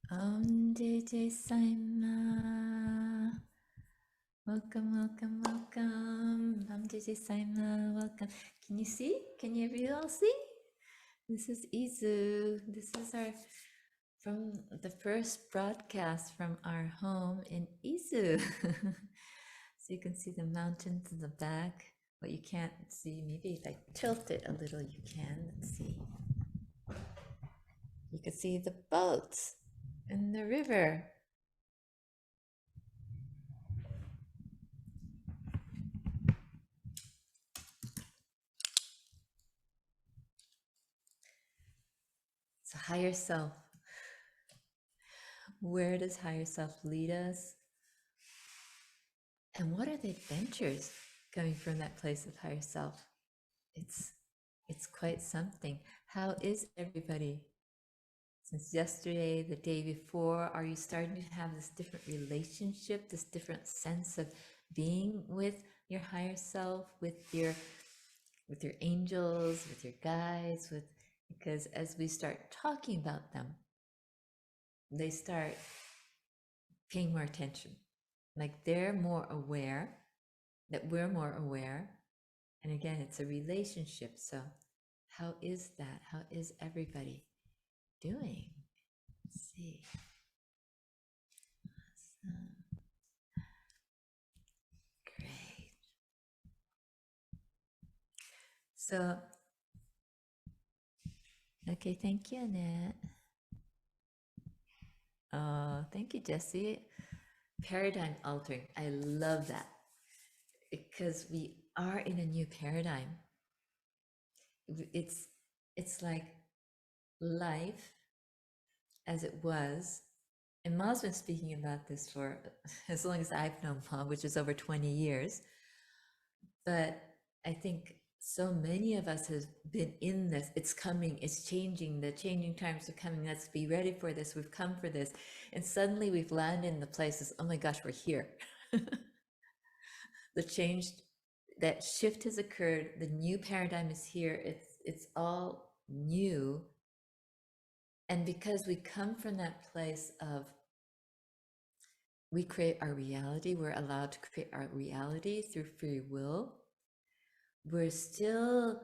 JJ Sai Maa. Welcome, welcome, welcome. JJ Sai Maa. Welcome. Can you see? Can you all see? This is Izu. This is our from the first broadcast from our home in Izu. So you can see the mountains in the back. What you can't see, maybe if I tilt it a little, you can. Let's see. You can see the boats in the river. So higher self. Where does higher self lead us? And what are the adventures coming from that place of higher self? It's quite something. How is everybody? Since yesterday, the day before, are you starting to have this different relationship, this different sense of being with your higher self, with your angels, with your guides, because as we start talking about them, they start paying more attention. Like they're more aware that we're more aware. And again, it's a relationship. So how is that? How is everybody doing? Let's see. Awesome. Great. So, okay, thank you, Annette. Thank you, Jesse. Paradigm altering. I love that because we are in a new paradigm. It's like life as it was. And Ma's been speaking about this for as long as I've known Ma, which is over 20 years. But I think so many of us have been in this. It's coming, it's changing, the changing times are coming. Let's be ready for this. We've come for this. And suddenly we've landed in the places, oh my gosh, we're here. The change, that shift has occurred. The new paradigm is here. It's all new. And because we come from that place of we create our reality, we're allowed to create our reality through free will, we're still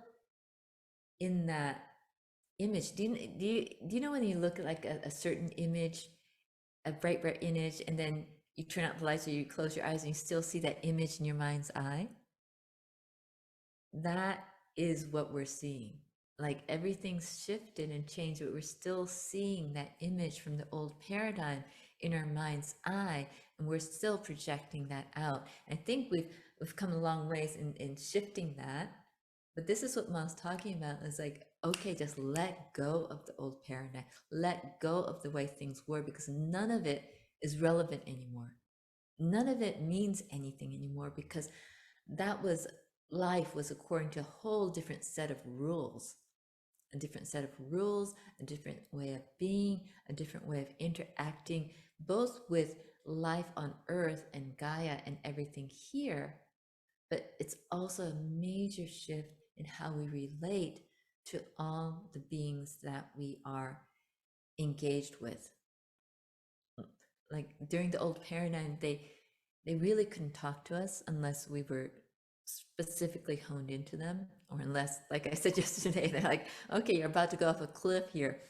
in that image. Do you know when you look at like a certain image, a bright image, and then you turn out the lights or you close your eyes and you still see that image in your mind's eye? That is what we're seeing. Like everything's shifted and changed, but we're still seeing that image from the old paradigm in our mind's eye, and we're still projecting that out. I think we've come a long ways in shifting that. But this is what Ma's talking about, is like, okay, just let go of the old paradigm, let go of the way things were, because none of it is relevant anymore. None of it means anything anymore, because that was life was according to a whole different set of rules, a different set of rules, a different way of being, a different way of interacting, both with life on earth and Gaia and everything here. But it's also a major shift in how we relate to all the beings that we are engaged with. Like during the old paradigm, they really couldn't talk to us unless we were specifically honed into them, or unless, like I said yesterday, they're like, okay, you're about to go off a cliff here.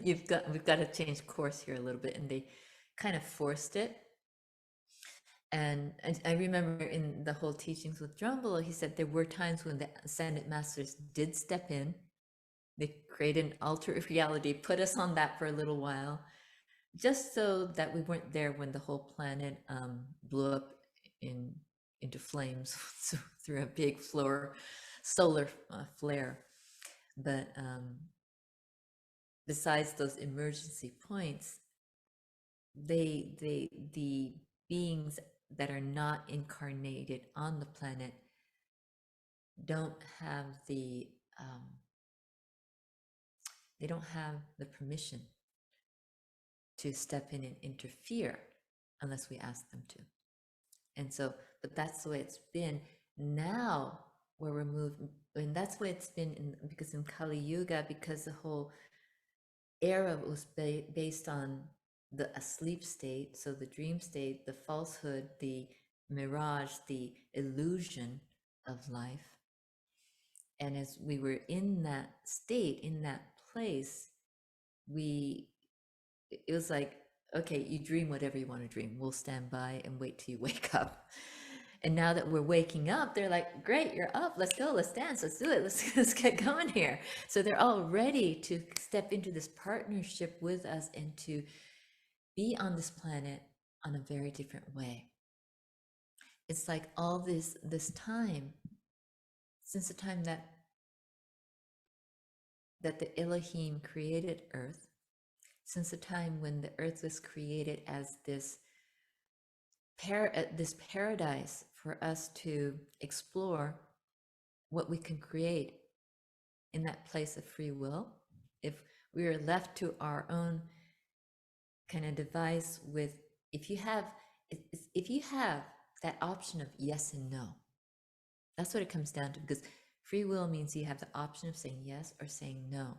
We've got to change course here a little bit, and they kind of forced it. And I remember in the whole teachings with Drumble, he said there were times when the Ascended Masters did step in. They created an alternate reality, put us on that for a little while, just so that we weren't there when the whole planet blew up into flames through a big solar flare. But besides those emergency points, the beings that are not incarnated on the planet don't have the they don't have the permission to step in and interfere unless we ask them to. And so, but that's the way it's been. Now where we're moving, and that's the way it's been because in Kali Yuga, because the whole era was based on the asleep state, so the dream state, the falsehood, the mirage, the illusion of life. And as we were in that state, in that place, it was like, okay, you dream whatever you want to dream. We'll stand by and wait till you wake up. And now that we're waking up, they're like, great, you're up. Let's go. Let's dance. Let's do it. Let's get going here. So they're all ready to step into this partnership with us and to be on this planet on a very different way. It's like all this time, since the time that the Elohim created Earth, since the time when the Earth was created as this paradise for us to explore what we can create in that place of free will. If we are left to our own kind of device with, if you have that option of yes and no, that's what it comes down to, because free will means you have the option of saying yes or saying no.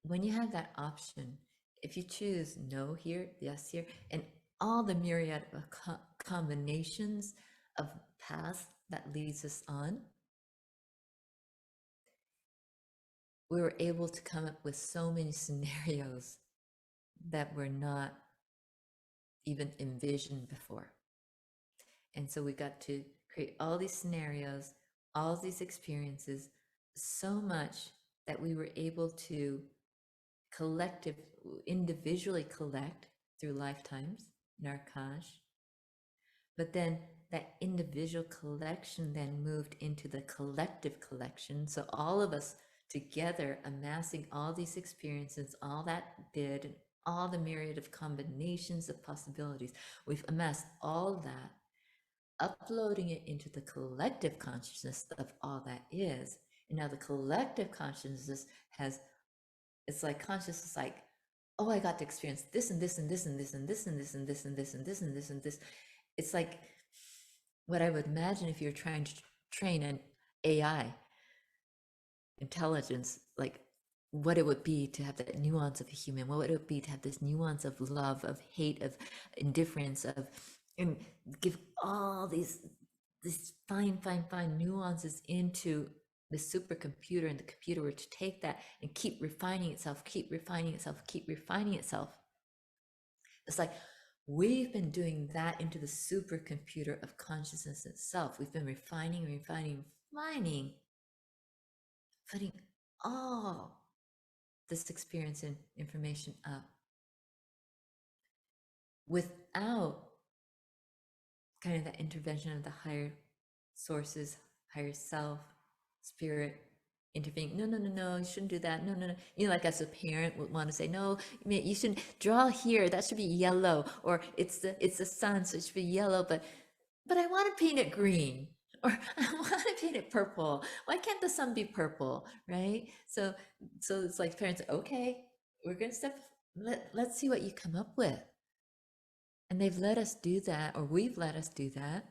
When you have that option, if you choose no here, yes here, and all the myriad of combinations of paths that leads us on, we were able to come up with so many scenarios that were not even envisioned before. And so we got to create all these scenarios, all these experiences, so much that we were able to individually collect through lifetimes in our Akash. But then that individual collection then moved into the collective collection. So all of us together amassing all these experiences, all that did, and all the myriad of combinations of possibilities, we've amassed all that, uploading it into the collective consciousness of all that is. And now the collective consciousness it's like consciousness, like, oh, I got to experience this and this and this and this and this and this and this and this and this and this and this. It's like what I would imagine if you're trying to train an AI intelligence, like what it would be to have that nuance of a human, what would it be to have this nuance of love, of hate, of indifference, and give all these fine nuances into the supercomputer, and the computer were to take that and keep refining itself. It's like we've been doing that into the supercomputer of consciousness itself. We've been refining, putting all this experience and information up without kind of that intervention of the higher sources, higher self, spirit intervening. No, you shouldn't do that. No. You know, like as a parent would want to say, no, you shouldn't draw here. That should be yellow, or it's the sun, so it should be yellow. But I want to paint it green, or I want to paint it purple. Why can't the sun be purple, right? So it's like parents, okay, we're gonna let's see what you come up with. And they've let us do that, or we've let us do that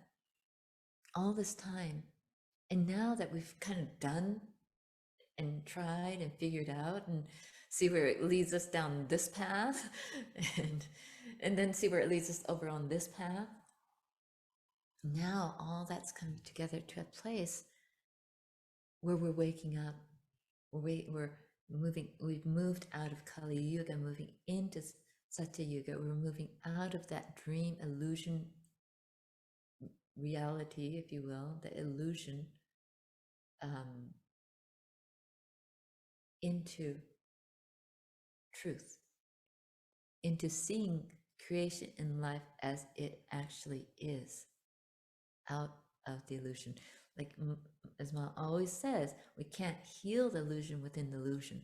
all this time. And now that we've kind of done and tried and figured out and see where it leads us down this path and then see where it leads us over on this path, now all that's coming together to a place where we're waking up. We're moving, we've moved out of Kali Yuga, moving into Satya Yuga. We're moving out of that dream illusion reality, if you will, the illusion, into truth, into seeing creation in life as it actually is, out of the illusion. Like as Ma always says, we can't heal the illusion within the illusion.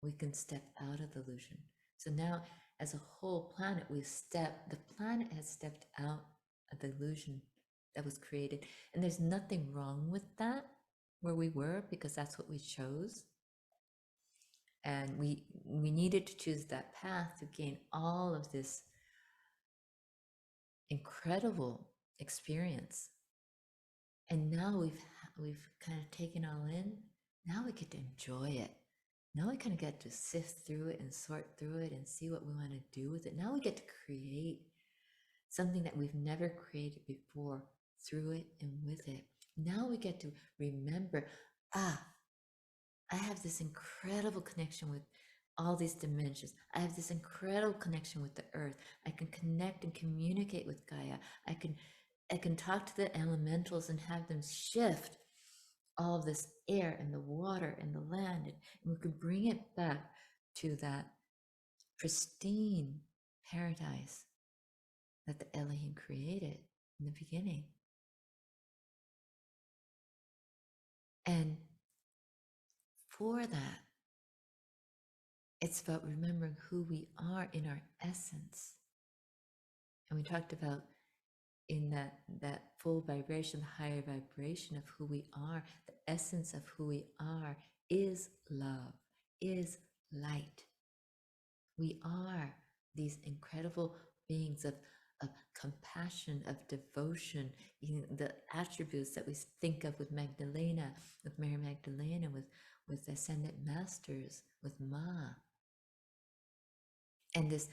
We can step out of the illusion. So now, as a whole planet, the planet has stepped out of the illusion that was created. And there's nothing wrong with that, where we were, because that's what we chose. And we needed to choose that path to gain all of this incredible experience. And now we've kind of taken all in. Now we get to enjoy it. Now we kind of get to sift through it and sort through it and see what we want to do with it. Now we get to create something that we've never created before through it and with it. Now we get to remember, I have this incredible connection with all these dimensions. I have this incredible connection with the earth. I can connect and communicate with Gaia. I can talk to the elementals and have them shift all of this air and the water and the land, and we could bring it back to that pristine paradise that the Elohim created in the beginning. And for that, it's about remembering who we are in our essence. And we talked about in that full vibration, the higher vibration of who we are, the essence of who we are is love, is light. We are these incredible beings of compassion, of devotion, the attributes that we think of with Magdalena, with Mary Magdalena, with Ascended Masters, with Ma. And this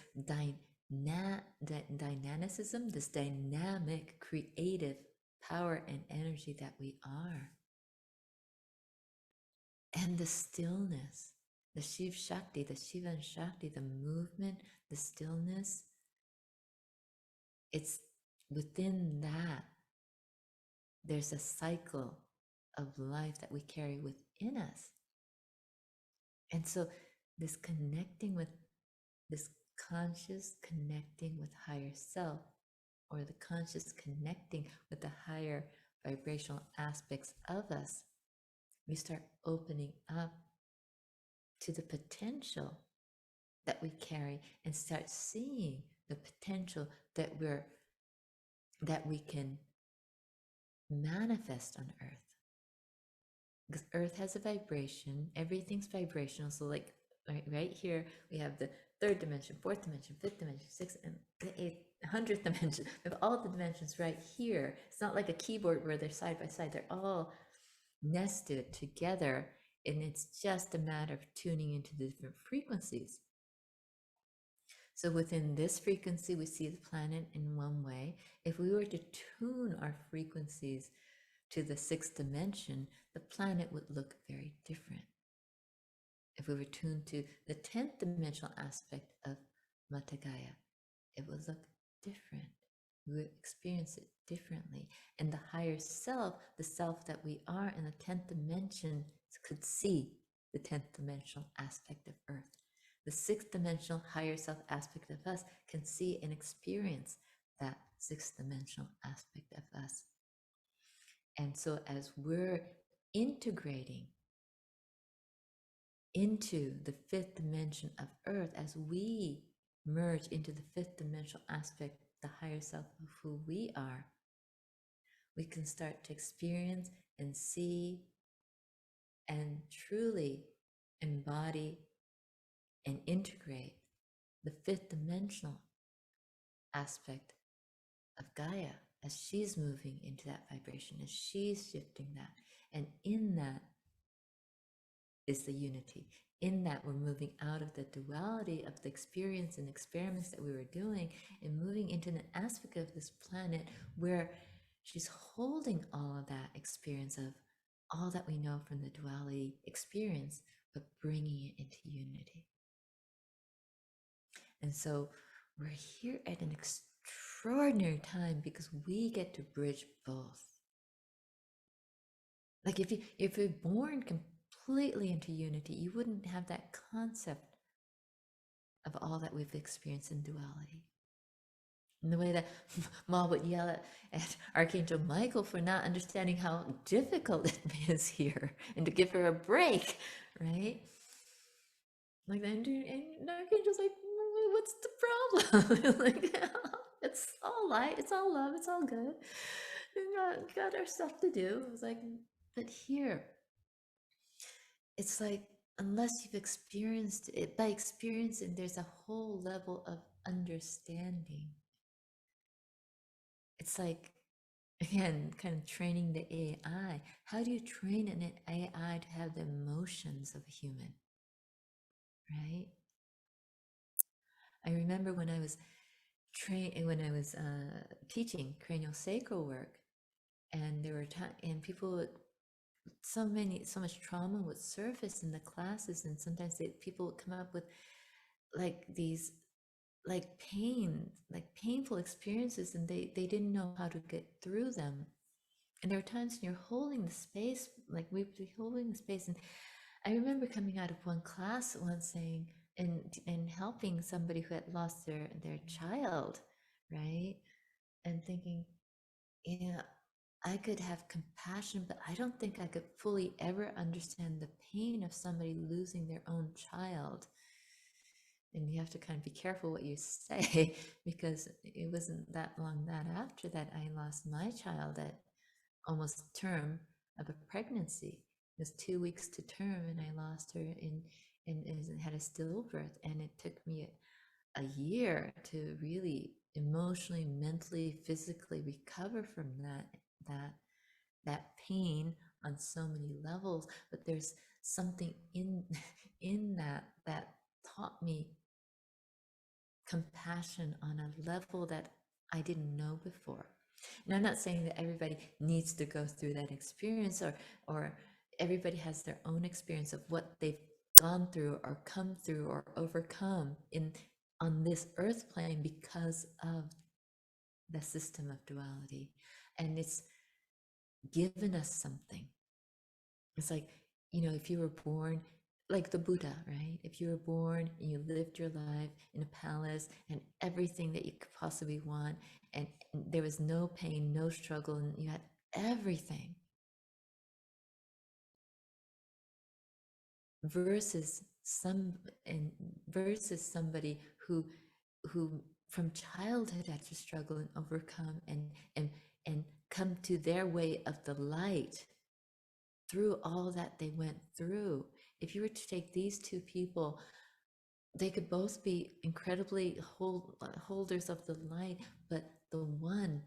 dynamicism, this dynamic, creative power and energy that we are. And the stillness, the Shiv Shakti, the Shivan Shakti, the movement, the stillness, it's within that, there's a cycle of life that we carry within us. And so this connecting with this conscious connecting with higher self, or the conscious connecting with the higher vibrational aspects of us, we start opening up to the potential that we carry and start seeing the potential that we can manifest on earth. Because earth has a vibration, everything's vibrational. So like right here we have the third dimension, fourth dimension, fifth dimension, sixth and the eighth, 100th dimension. We have all the dimensions right here. It's not like a keyboard where they're side by side, they're all nested together, and it's just a matter of tuning into the different frequencies. So within this frequency, we see the planet in one way. If we were to tune our frequencies to the sixth dimension, the planet would look very different. If we were tuned to the 10th dimensional aspect of Mata Gaia, it would look different. We would experience it differently. And the higher self, the self that we are in the 10th dimension, could see the 10th dimensional aspect of Earth. The sixth dimensional higher self aspect of us can see and experience that sixth dimensional aspect of us. And so as we're integrating into the fifth dimension of Earth, as we merge into the fifth dimensional aspect, the higher self of who we are, we can start to experience and see and truly embody and integrate the fifth dimensional aspect of Gaia as she's moving into that vibration, as she's shifting that. And in that is the unity. In that, we're moving out of the duality of the experience and experiments that we were doing and moving into an aspect of this planet where she's holding all of that experience of all that we know from the duality experience, but bringing it into unity. And so we're here at an extraordinary time because we get to bridge both. Like if you're born completely into unity, you wouldn't have that concept of all that we've experienced in duality. In the way that Ma would yell at Archangel Michael for not understanding how difficult it is here and to give her a break, right? Like, and Archangel's like, what's the problem? Like, it's all light, it's all love, it's all good. We got our stuff to do. I was like, but here, it's like, unless you've experienced it, by experiencing, there's a whole level of understanding. It's like, again, kind of training the AI. How do you train an AI to have the emotions of a human? right? I remember when I was teaching cranial sacral work, and there were and people would, so much trauma would surface in the classes, and sometimes people would come up with like these like painful experiences, and they didn't know how to get through them. And there were times when you're holding the space, like we'd be holding the space. And I remember coming out of one class once saying, and helping somebody who had lost their child, right? And thinking, yeah, I could have compassion, but I don't think I could fully ever understand the pain of somebody losing their own child. And you have to kind of be careful what you say because it wasn't that long that after that I lost my child at almost term of a pregnancy. It was 2 weeks to term, and I lost her and had a stillbirth, and it took me a year to really emotionally, mentally, physically recover from that that pain on so many levels. But there's something in in that taught me compassion on a level that I didn't know before. And I'm not saying that everybody needs to go through that experience, or everybody has their own experience of what they've gone through or come through or overcome in on this earth plane because of the system of duality. And it's given us something. It's like, if you were born like the Buddha, right? If you were born and you lived your life in a palace and everything that you could possibly want, and there was no pain, no struggle, and you had everything, versus some and versus somebody who from childhood had to struggle and overcome and come to their way of the light through all that they went through. If you were to take these two people, they could both be incredibly holders of the light, but the one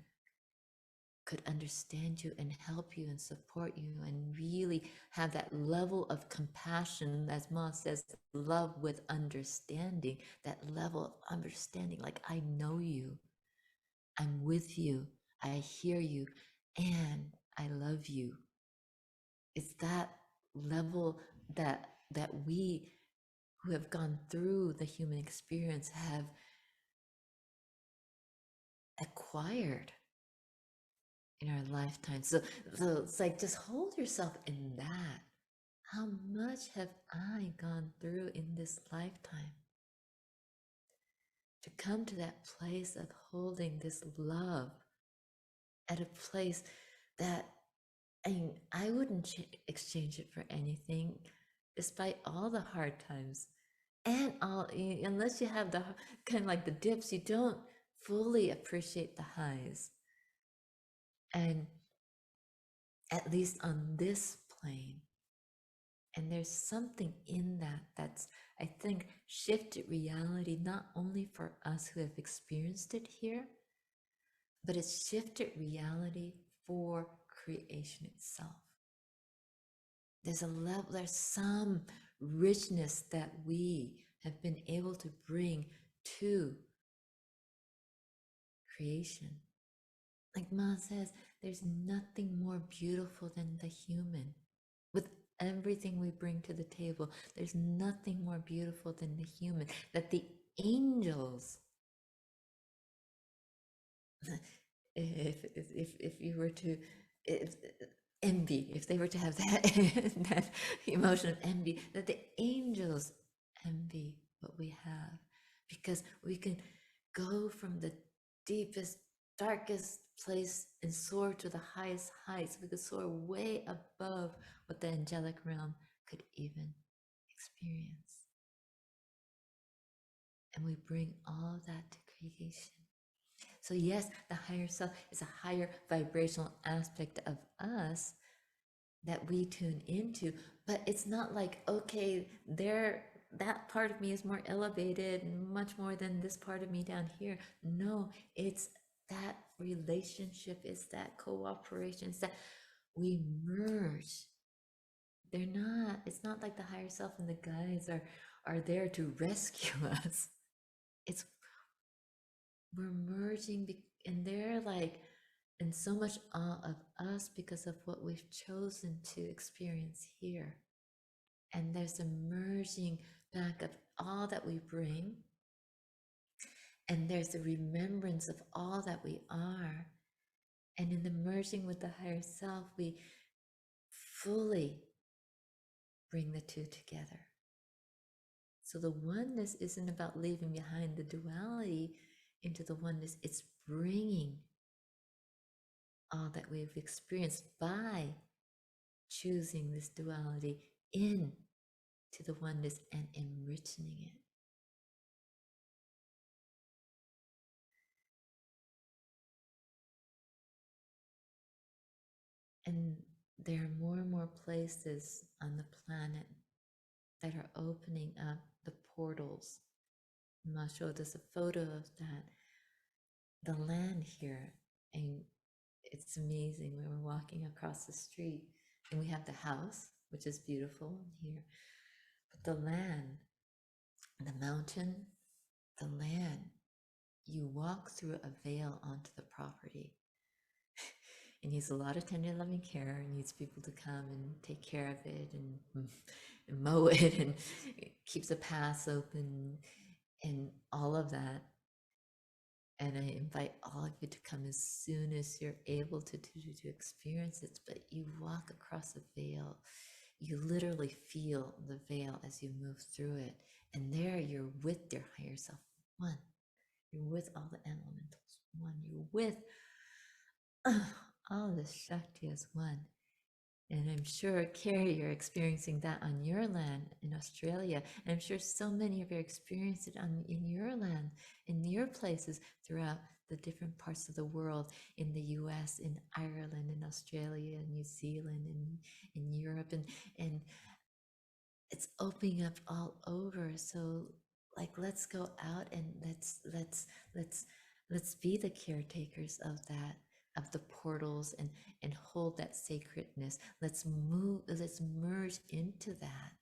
could understand you and help you and support you and really have that level of compassion, as Ma says, love with understanding, that level of understanding, like, I know you, I'm with you, I hear you, and I love you. It's that level that we who have gone through the human experience have acquired in our lifetime. So it's like, just hold yourself in that. How much have I gone through in this lifetime to come to that place of holding this love at a place that, I mean, I wouldn't exchange it for anything, despite all the hard times and all. Unless you have the kind of like the dips, you don't fully appreciate the highs. And at least on this plane, and there's something in that that's, I think, shifted reality, not only for us who have experienced it here, but it's shifted reality for creation itself. There's some richness that we have been able to bring to creation. Like Ma says, there's nothing more beautiful than the human. With everything we bring to the table, there's nothing more beautiful than the human. That the angels, if you were to if, envy, if they were to have that that emotion of envy, that the angels envy what we have, because we can go from the deepest, darkest place and soar to the highest heights. We could soar way above what the angelic realm could even experience. And we bring all that to creation. So yes, the higher self is a higher vibrational aspect of us that we tune into, but it's not like, okay, that part of me is more elevated, much more than this part of me down here. No, it's that relationship, it's that cooperation, it's that we merge They're not, it's not like the higher self and the guides are there to rescue us. It's we're merging and they're like in so much awe of us because of what we've chosen to experience here. And there's a merging back of all that we bring, and there's a remembrance of all that we are. And in the merging with the higher self, we fully bring the two together. So the oneness isn't about leaving behind the duality into the oneness, it's bringing all that we've experienced by choosing this duality in to the oneness and enriching it. And there are more and more places on the planet that are opening up the portals. Ma showed us a photo of that. The land here, and it's amazing. We were walking across the street, and we have the house, which is beautiful here, but the land, the mountain, the land, you walk through a veil onto the property. It needs a lot of tender loving care. It needs people to come and take care of it and mow it and it keeps the paths open and all of that. And I invite all of you to come as soon as you're able to experience it. But you walk across a veil. You literally feel the veil as you move through it. And there you're with your higher self, one. You're with all the elementals, one. You're with all the Shakti as one. And I'm sure, Carrie, you're experiencing that on your land in Australia. And I'm sure so many of you experience it in your land, in your places throughout the different parts of the world, in the US, in Ireland, in Australia, New Zealand, in Europe. And it's opening up all over. So like, let's go out and let's be the caretakers of that, of the portals, and hold that sacredness. Let's merge into that.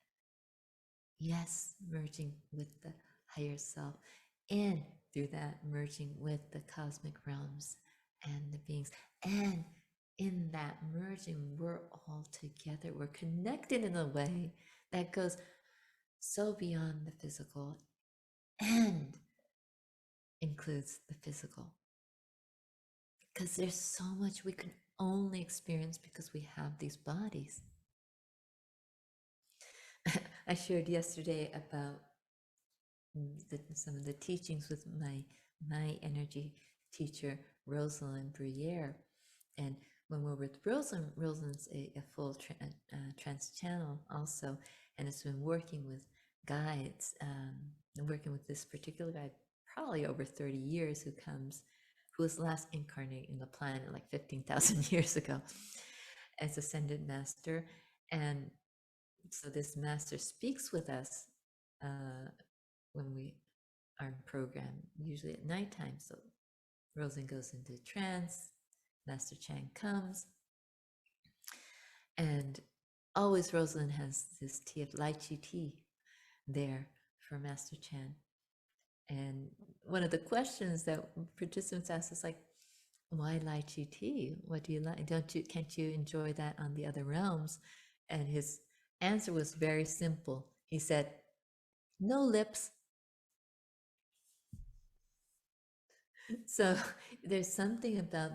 Yes, merging with the higher self, and through that merging with the cosmic realms and the beings. And in that merging, we're all together. We're connected in a way that goes so beyond the physical and includes the physical. Because there's so much we can only experience because we have these bodies. I shared yesterday about some of the teachings with my energy teacher, Rosalind Bruyere. And when we're with Rosalind's a full trans channel also, and it's been working with guides, and working with this particular guide probably over 30 years, who was last incarnated in the planet like 15,000 years ago as ascended master. And so this master speaks with us when we are in program, usually at nighttime. So Rosalind goes into trance, Master Chang comes, and always Rosalind has this tea of lychee tea there for Master Chan. And one of the questions that participants ask is like, why lychee tea? What do you like? Can't you enjoy that on the other realms? And his answer was very simple. He said, no lips. So there's something about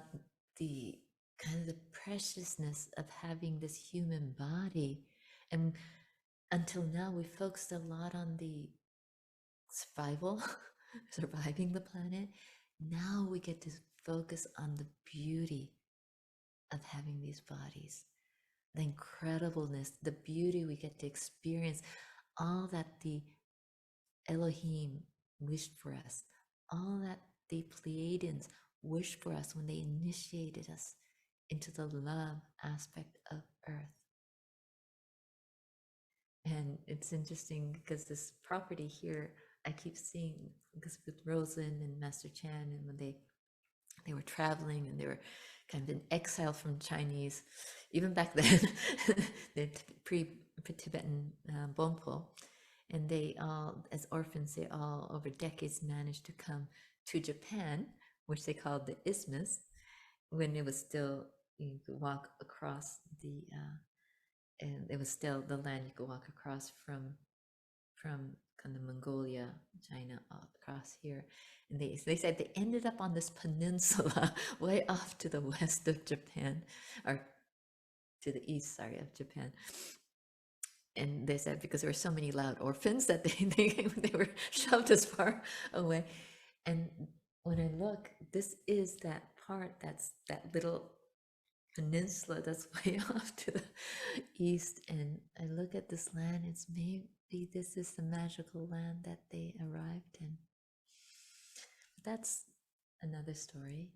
the kind of the preciousness of having this human body. And until now, we focused a lot on the survival, surviving the planet. Now we get to focus on the beauty of having these bodies, the incredibleness, the beauty we get to experience, all that the Elohim wished for us, all that the Pleiadians wished for us when they initiated us into the love aspect of Earth. And it's interesting because this property here, I keep seeing, because with Rosalind and Master Chan, and when they were traveling and they were kind of an exile from Chinese, even back then, the pre-Tibetan Bonpo. And they all, as orphans, they all over decades managed to come to Japan, which they called the Isthmus, when it was still, you could walk across and it was still the land you could walk across from kind of Mongolia, China, across here. And they said they ended up on this peninsula way off to the west of Japan, or to the east, sorry, of Japan. And they said because there were so many loud orphans that they were shoved as far away. And when I look, this is that part, that's that little peninsula that's way off to the east. And I look at this land, it's maybe this is the magical land that they arrived in. But that's another story,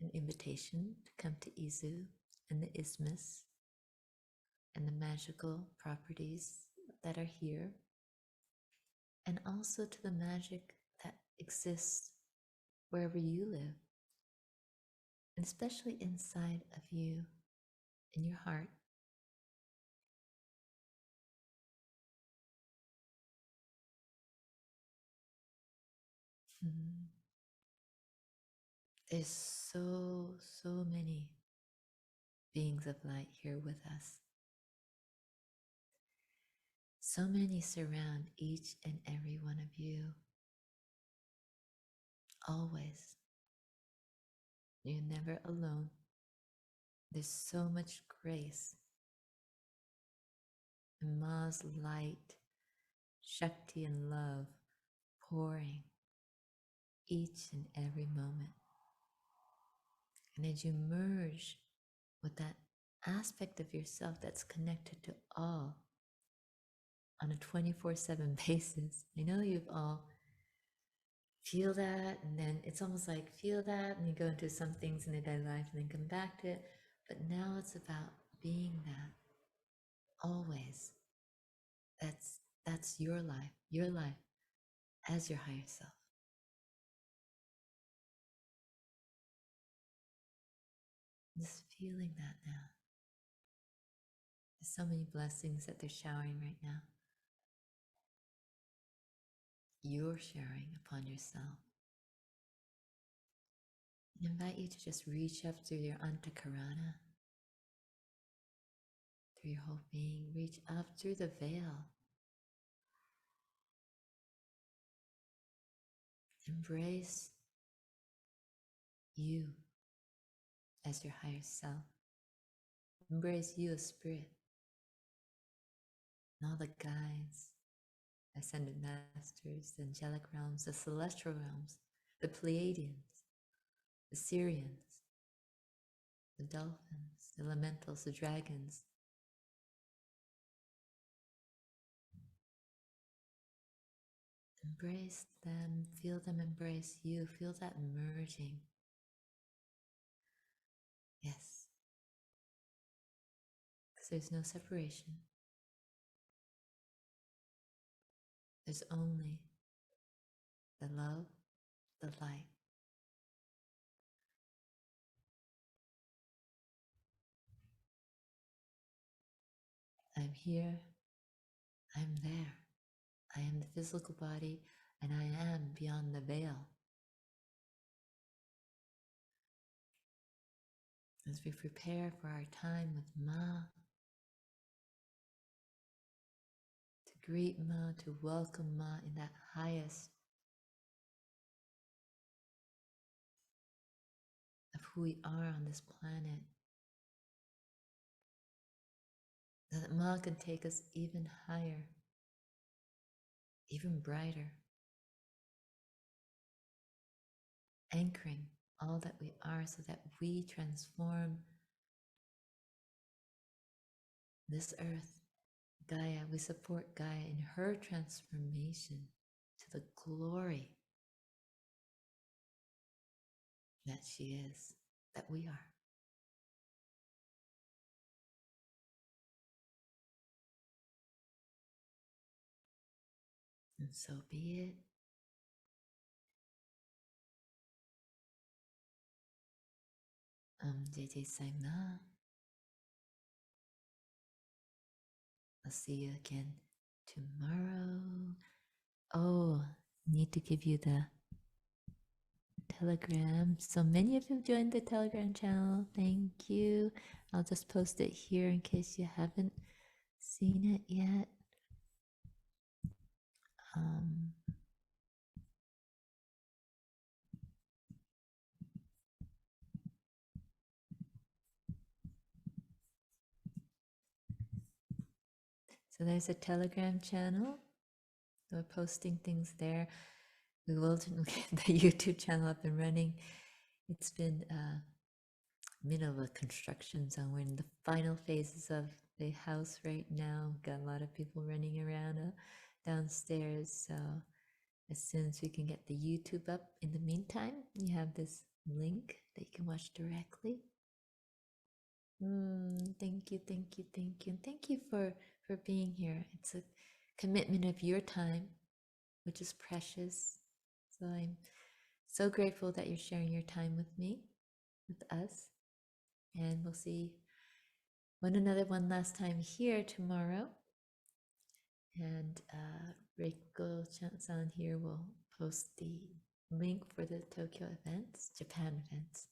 an invitation to come to Izu and the Isthmus and the magical properties that are here, and also to the magic that exists wherever you live, and especially inside of you, in your heart. There's so many beings of light here with us. So many surround each and every one of you. Always. You're never alone. There's so much grace. And Ma's light, Shakti and love pouring each and every moment. And as you merge with that aspect of yourself that's connected to all on a 24/7 basis, I know you've all feel that, and then it's almost like feel that, and you go into some things in the daily life and then come back to it. But now it's about being that always. That's your life as your higher self. Just feeling that now. There's so many blessings that they're showering right now. You're sharing upon yourself. I invite you to just reach up through your Antakarana, through your whole being. Reach up through the veil. Embrace you as your higher self. Embrace you as spirit. And all the guides, ascended masters, the angelic realms, the celestial realms, the Pleiadians, the Syrians, the dolphins, the elementals, the dragons. Embrace them, feel them embrace you, feel that merging. Yes, because there's no separation. There's only the love, the light. I'm here, I'm there. I am the physical body, and I am beyond the veil. As we prepare for our time with Ma, to greet Ma, to welcome Ma in that highest of who we are on this planet, that Ma can take us even higher, even brighter, anchoring all that we are so that we transform this earth, Gaia. We support Gaia in her transformation to the glory that she is, that we are. And so be it. JJ Sai Maa. I'll see you again tomorrow. Oh, need to give you the Telegram. So many of you joined the Telegram channel. Thank you. I'll just post it here in case you haven't seen it yet. So there's a Telegram channel. We're posting things there. We will get the YouTube channel up and running. It's been middle of a construction zone. We're in the final phases of the house right now. Got a lot of people running around downstairs. So as soon as we can get the YouTube up, in the meantime, you have this link that you can watch directly. Thank you, thank you, thank you, and thank you for being here. It's a commitment of your time, which is precious. So I'm so grateful that you're sharing your time with me, with us, and we'll see one another one last time here tomorrow. And Reiko-san here will post the link for the Tokyo events, Japan events.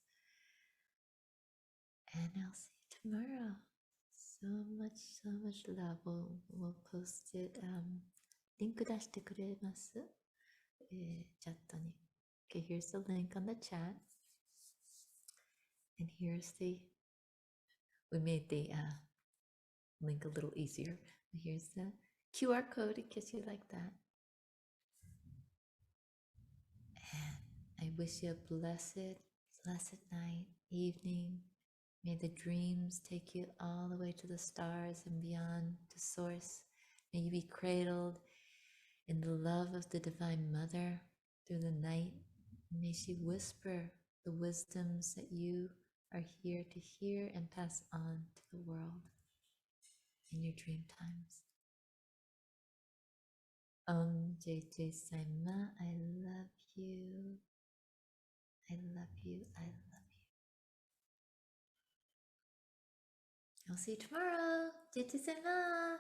And I'll see you tomorrow. So much love. We'll post it. リンク出してくれます？チャットに。Okay, here's the link on the chat. And here's we made the link a little easier. Here's the QR code in case you like that. And I wish you a blessed night, evening. May the dreams take you all the way to the stars and beyond, to source. May you be cradled in the love of the Divine Mother through the night. May she whisper the wisdoms that you are here to hear and pass on to the world in your dream times. JJ Sai Maa, I love you. I love you. I love you. I'll see you tomorrow. JJ Sai Maa.